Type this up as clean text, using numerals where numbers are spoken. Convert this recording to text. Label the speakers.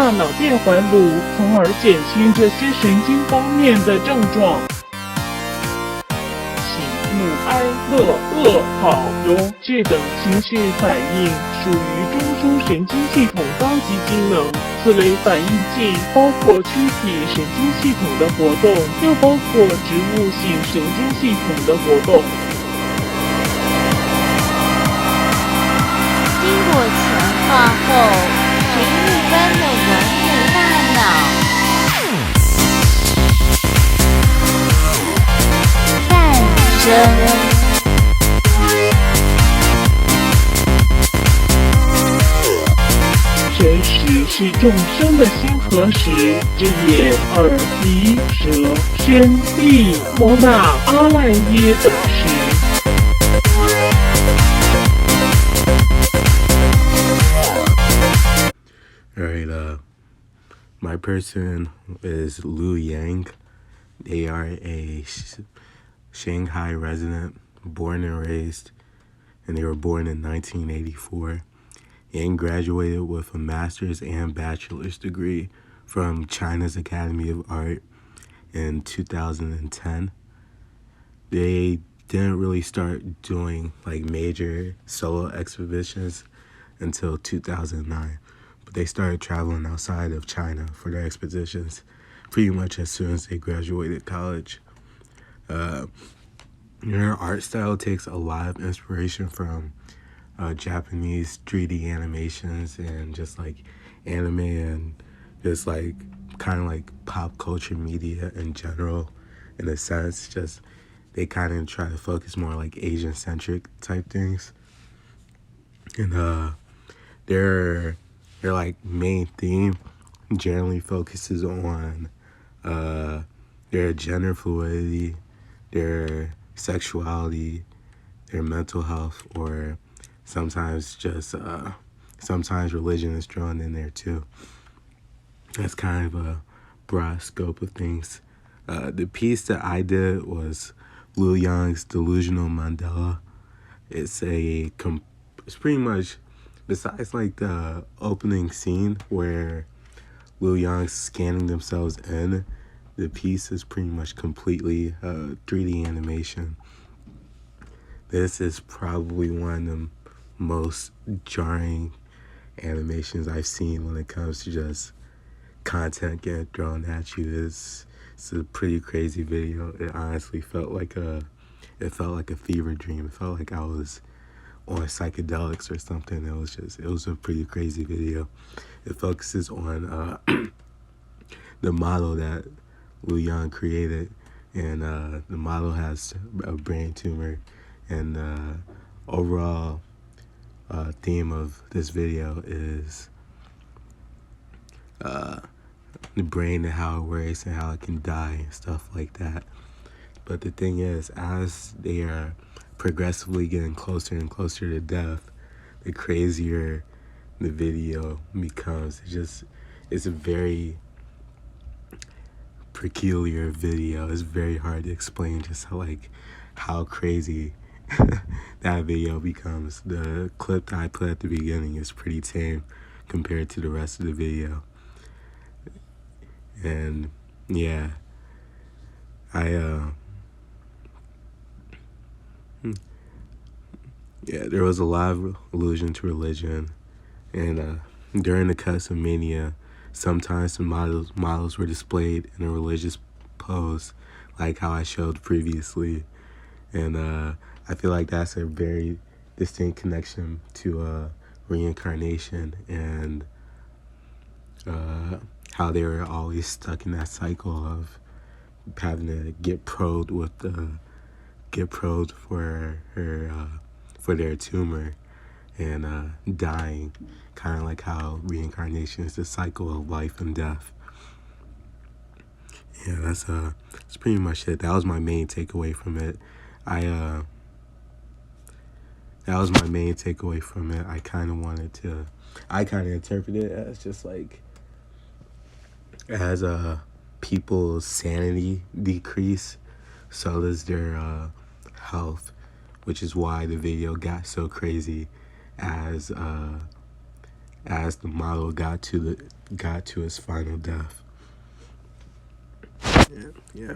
Speaker 1: 大脑电环路，从而减轻这些神经方面的症状。喜怒哀乐恶好忧这等情绪反应属于中枢神经系统高级机能。此类反应既包括躯体神经系统的活动，又包括植物性神经系统的活动。
Speaker 2: 经过强化后，神一般的完美大脑诞生。
Speaker 1: 真实是众生的心和识，之眼、耳、鼻、舌、身、意、摩那、阿赖耶等识。
Speaker 3: Alright, my person is Liu Yang. They are a Shanghai resident, born and raised, and they were born in 1984. Yang graduated with a master's and bachelor's degree from China's Academy of Art in 2010. They didn't really start doing like major solo exhibitions until 2009. But they started traveling outside of China for their expeditions pretty much as soon as they graduated college. Their art style takes a lot of inspiration from Japanese 3D animations and just like anime and just like kind of like pop culture media in general, in a sense. Just they kind of try to focus more like Asian centric type things. And their like main theme generally focuses on their gender fluidity, their sexuality, their mental health, or sometimes just sometimes religion is drawn in there too. That's kind of a broad scope of things. The piece that I did was Liu Yang's Delusional Mandela. It's pretty much, besides like the opening scene where Liu Yang's scanning themselves in, the piece is pretty much completely 3D animation. This is probably one of the most jarring animations I've seen when it comes to just content getting thrown at you. It's a pretty crazy video. It honestly felt like a fever dream. It felt like I was on psychedelics or something. It was a pretty crazy video. It focuses on the model that Liu Yang created, and the model has a brain tumor, and overall theme of this video is the brain and how it works and how it can die and stuff like that. But the thing is, as they are progressively getting closer and closer to death, the crazier the video becomes. It's a very peculiar video. It's very hard to explain just how crazy that video becomes. The clip that I put at the beginning is pretty tame compared to the rest of the video. And yeah, there was a lot of allusion to religion, and during the Custom Mania, sometimes the models were displayed in a religious pose, like how I showed previously, and I feel like that's a very distinct connection to reincarnation and how they were always stuck in that cycle of having to get probed for their tumor and dying, kind of like how reincarnation is the cycle of life and death. Yeah, that's pretty much it. That was my main takeaway from it. I kind of interpreted it as just like as people's sanity decrease, so does their health, which is why the video got so crazy as as the model got to his final death. Yeah.